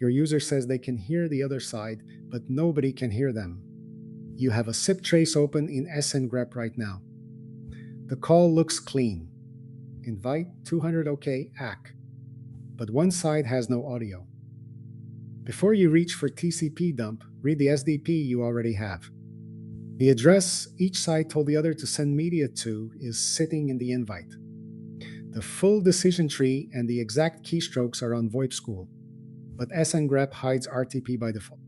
Your user says they can hear the other side, but nobody can hear them. You have a SIP trace open in SNGrep right now. The call looks clean. Invite 200 OK ACK, but one side has no audio. Before you reach for TCP dump, read the SDP you already have. The address each side told the other to send media to is sitting in the invite. The full decision tree and the exact keystrokes are on VoIP School, but SNGrep hides RTP by default.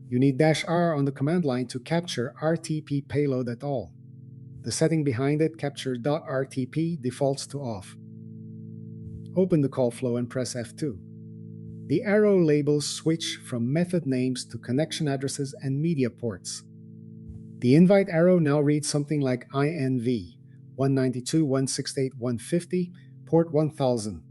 You need -R on the command line to capture RTP payload at all. The setting behind it, capture.rtp, defaults to off. Open the call flow and press F2. The arrow labels switch from method names to connection addresses and media ports. The invite arrow now reads something like INV 192.168.150, port 1000.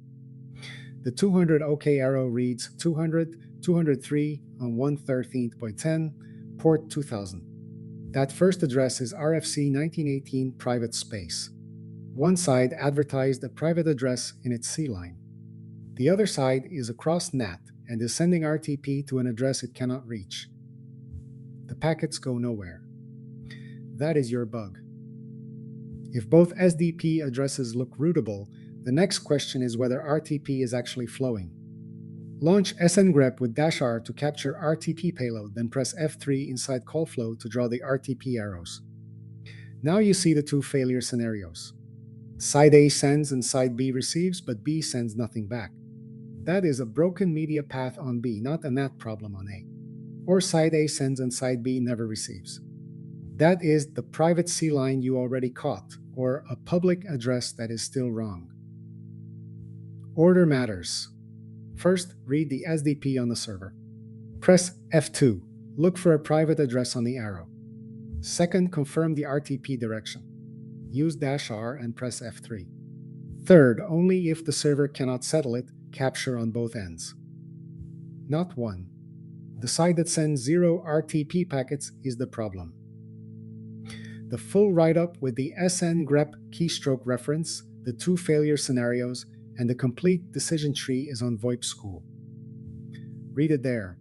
The 200 OK arrow reads 200, 203 on 113.10, port 2000. That first address is RFC 1918 private space. One side advertised a private address in its C line. The other side is across NAT and is sending RTP to an address it cannot reach. The packets go nowhere. That is your bug. If both SDP addresses look routable, the next question is whether RTP is actually flowing. Launch SNGrep with -R to capture RTP payload, then press F3 inside call flow to draw the RTP arrows. Now you see the two failure scenarios. Side A sends and side B receives, but B sends nothing back. That is a broken media path on B, not a NAT problem on A. Or side A sends and side B never receives. That is the private C line you already caught, or a public address that is still wrong. Order matters. First, read the SDP on the server. Press F2. Look for a private address on the arrow. Second, confirm the RTP direction. Use -R and press F3. Third, only if the server cannot settle it, capture on both ends. Not one. The side that sends 0 RTP packets is the problem. The full write-up with the SNGrep keystroke reference, the two failure scenarios, and the complete decision tree is on VoIP School. Read it there.